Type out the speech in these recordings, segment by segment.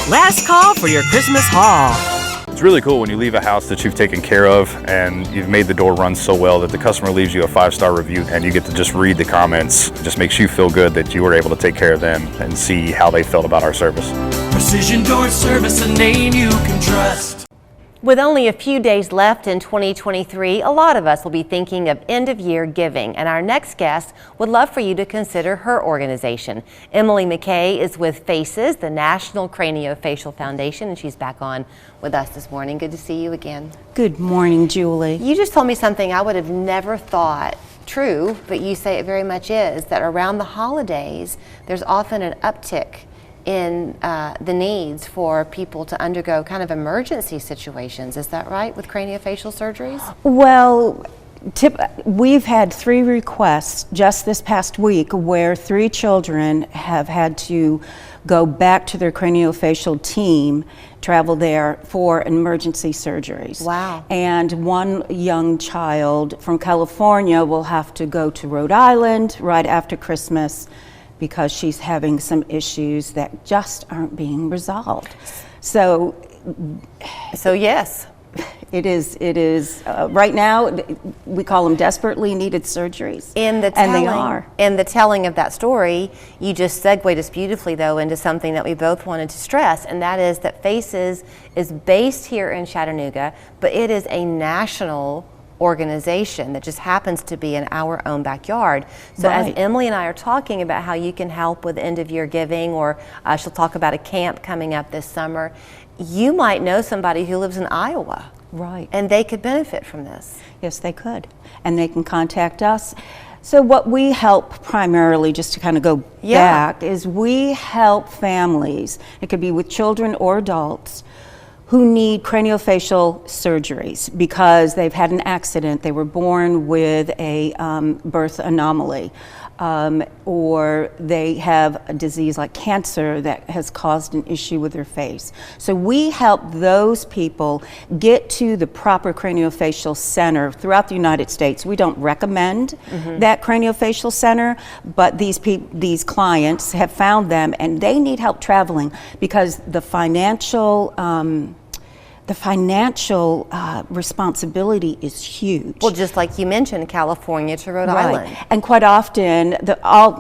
Last call for your Christmas haul. It's really cool when you leave a house that you've taken care of and you've made the door run so well that the customer leaves you a 5-star review and you get to just read the comments. It just makes you feel good that you were able to take care of them and see how they felt about our service. Precision Door Service, a name you can trust. With only a few days left in 2023, a lot of us will be thinking of end-of-year giving, and our next guest would love for you to consider her organization. Emily McKay is with FACES, the National Craniofacial Foundation, and she's back on with us this morning. Good to see you again. Good morning, Julie. You just told me something I would have never thought true, but you say it very much is, that around the holidays, there's often an uptick in the needs for people to undergo kind of emergency situations. Is that right, with craniofacial surgeries? Well, we've had 3 requests just this past week where 3 children have had to go back to their craniofacial team, travel there for emergency surgeries. Wow. And one young child from California will have to go to Rhode Island right after Christmas because she's having some issues that just aren't being resolved. So yes. It is right now, we call them desperately needed surgeries. And they are. And the telling of that story, you just segued us beautifully, though, into something that we both wanted to stress, and that is that FACES is based here in Chattanooga, but it is a national organization that just happens to be in our own backyard. So right. As Emily and I are talking about how you can help with end-of-year giving, or she'll talk about a camp coming up this summer, you might know somebody who lives in Iowa. Right. And they could benefit from this. Yes, they could. And they can contact us. So what we help primarily, just to kind of go back, is we help families, it could be with children or adults, who need craniofacial surgeries because they've had an accident, they were born with a birth anomaly, or they have a disease like cancer that has caused an issue with their face. So we help those people get to the proper craniofacial center throughout the United States. We don't recommend that craniofacial center, but these clients have found them and they need help traveling because the financial responsibility is huge. Well, just like you mentioned, California to Rhode Island. And quite often,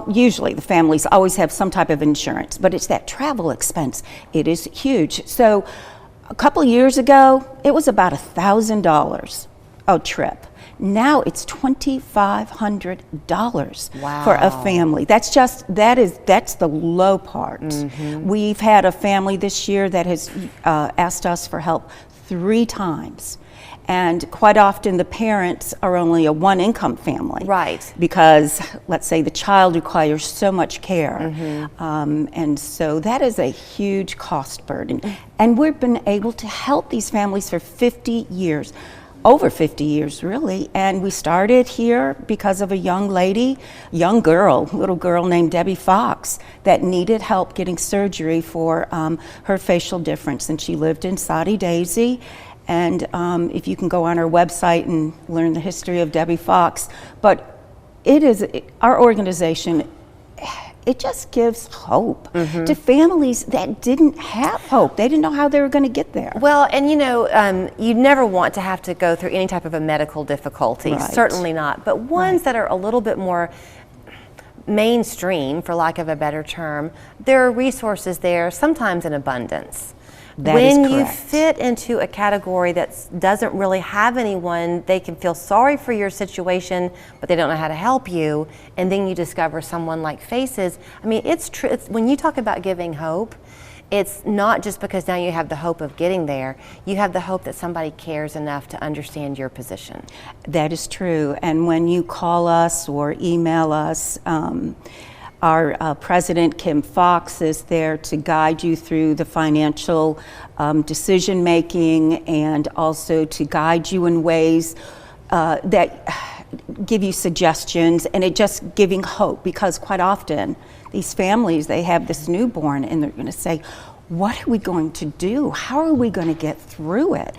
usually the families always have some type of insurance, but it's that travel expense. It is huge. So a couple of years ago, it was about $1,000 a trip. Now it's $2,500 for a family. That's the low part. We've had a family this year that has asked us for help 3 times. And quite often the parents are only a 1-income family. Right. Because let's say the child requires so much care. And so that is a huge cost burden. And we've been able to help these families for 50 years. Over 50 years, really. And we started here because of a little girl named Debbie Fox that needed help getting surgery for her facial difference. And she lived in Soddy Daisy. And if you can go on our website and learn the history of Debbie Fox. But our organization, it just gives hope to families that didn't have hope. They didn't know how they were going to get there. Well, and you never want to have to go through any type of a medical difficulty, certainly not. But ones that are a little bit more mainstream, for lack of a better term, there are resources there, sometimes in abundance. When you fit into a category that doesn't really have anyone, they can feel sorry for your situation, but they don't know how to help you, and then you discover someone like FACES. I mean, it's true. When you talk about giving hope, it's not just because now you have the hope of getting there. You have the hope that somebody cares enough to understand your position. That is true. And when you call us or email us, our president, Kim Fox, is there to guide you through the financial decision making and also to guide you in ways that give you suggestions, and it just giving hope, because quite often these families, they have this newborn and they're going to say, what are we going to do? How are we going to get through it?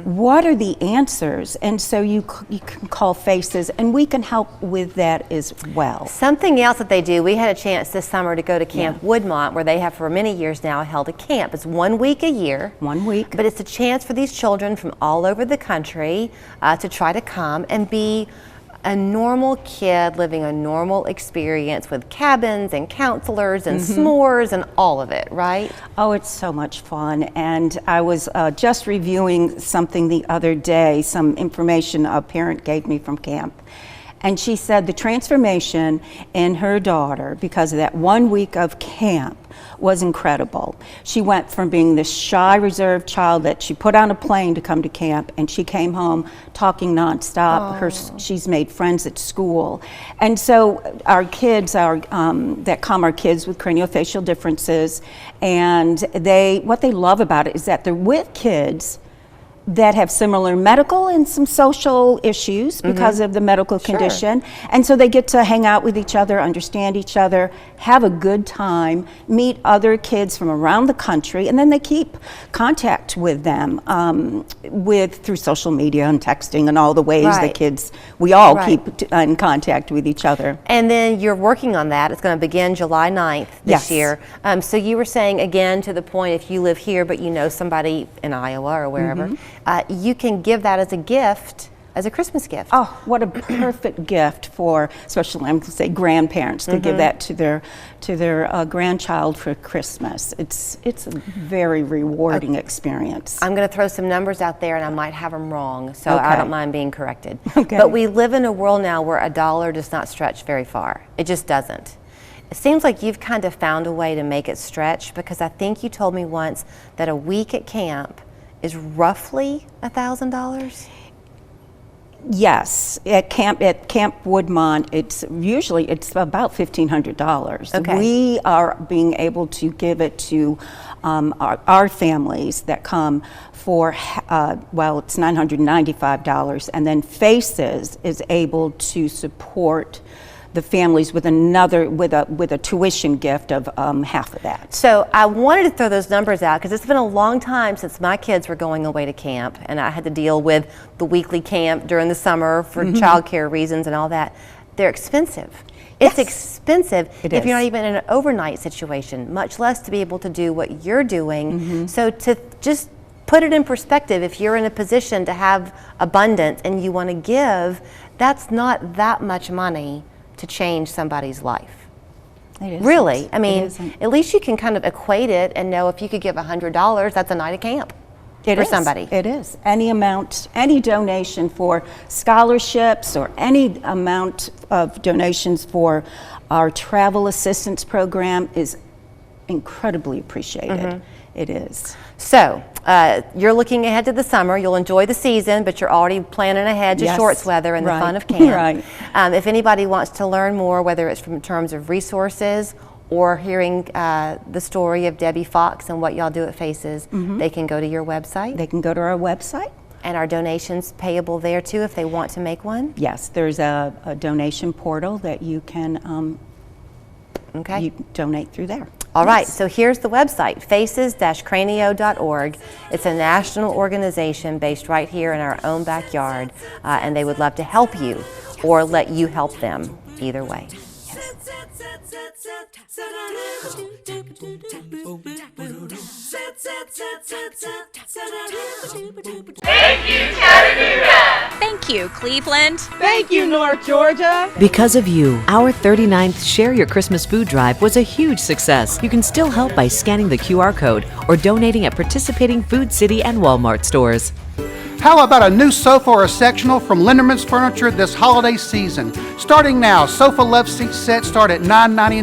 What are the answers? And so you can call Faces, and we can help with that as well. Something else that they do, we had a chance this summer to go to Camp Woodmont, where they have for many years now held a camp. It's 1 week a year. 1 week. But it's a chance for these children from all over the country to try to come and be a normal kid living a normal experience with cabins and counselors and s'mores and all of it, right? Oh, it's so much fun. And I was just reviewing something the other day, some information a parent gave me from camp. And she said the transformation in her daughter, because of that 1 week of camp, was incredible. She went from being this shy, reserved child that she put on a plane to come to camp, and she came home talking nonstop. She's made friends at school. And so our kids that come are kids with craniofacial differences, and what they love about it is that they're with kids that have similar medical and some social issues because of the medical condition. And so they get to hang out with each other, understand each other, have a good time, meet other kids from around the country, and then they keep contact with them through social media and texting and all the ways the kids, we all keep in contact with each other. And then you're working on that. It's going to begin July 9th this year. So you were saying, again, to the point, if you live here but you know somebody in Iowa or wherever, you can give that as a gift, as a Christmas gift. Oh, what a perfect gift for, especially I'm going to say grandparents, to give that to their grandchild for Christmas. It's a very rewarding experience. I'm going to throw some numbers out there, and I might have them wrong, so I don't mind being corrected. But we live in a world now where a dollar does not stretch very far. It just doesn't. It seems like you've kind of found a way to make it stretch, because I think you told me once that a week at camp is roughly $1,000. Yes, at Camp Woodmont, it's about $1,500. Okay. We are being able to give it to our families that come for it's $995, and then Faces is able to support the families with a tuition gift of half of that. So I wanted to throw those numbers out because it's been a long time since my kids were going away to camp, and I had to deal with the weekly camp during the summer for childcare reasons and all that. They're expensive. It's expensive if you're not even in an overnight situation, much less to be able to do what you're doing. So to just put it in perspective, if you're in a position to have abundance and you want to give, that's not that much money to change somebody's life. It isn't. Really, I mean, at least you can kind of equate it and know if you could give $100, that's a night of camp for somebody. It is. Any amount, any donation for scholarships or any amount of donations for our travel assistance program is incredibly appreciated. It is. So, you're looking ahead to the summer. You'll enjoy the season, but you're already planning ahead to shorts weather and the fun of camp. If anybody wants to learn more, whether it's from terms of resources or hearing the story of Debbie Fox and what y'all do at Faces, they can go to your website. They can go to our website. And are donations payable there too if they want to make one? Yes, there's a donation portal that you can you donate through there. All right, so here's the website, faces-cranio.org. It's a national organization based right here in our own backyard, and they would love to help you or let you help them, either way. Thank you, Chattanooga! Thank you, Cleveland! Thank you, North Georgia! Because of you, our 39th Share Your Christmas Food Drive was a huge success. You can still help by scanning the QR code or donating at participating Food City and Walmart stores. How about a new sofa or a sectional from Linderman's Furniture this holiday season? Starting now, sofa love seat sets start at $9.99.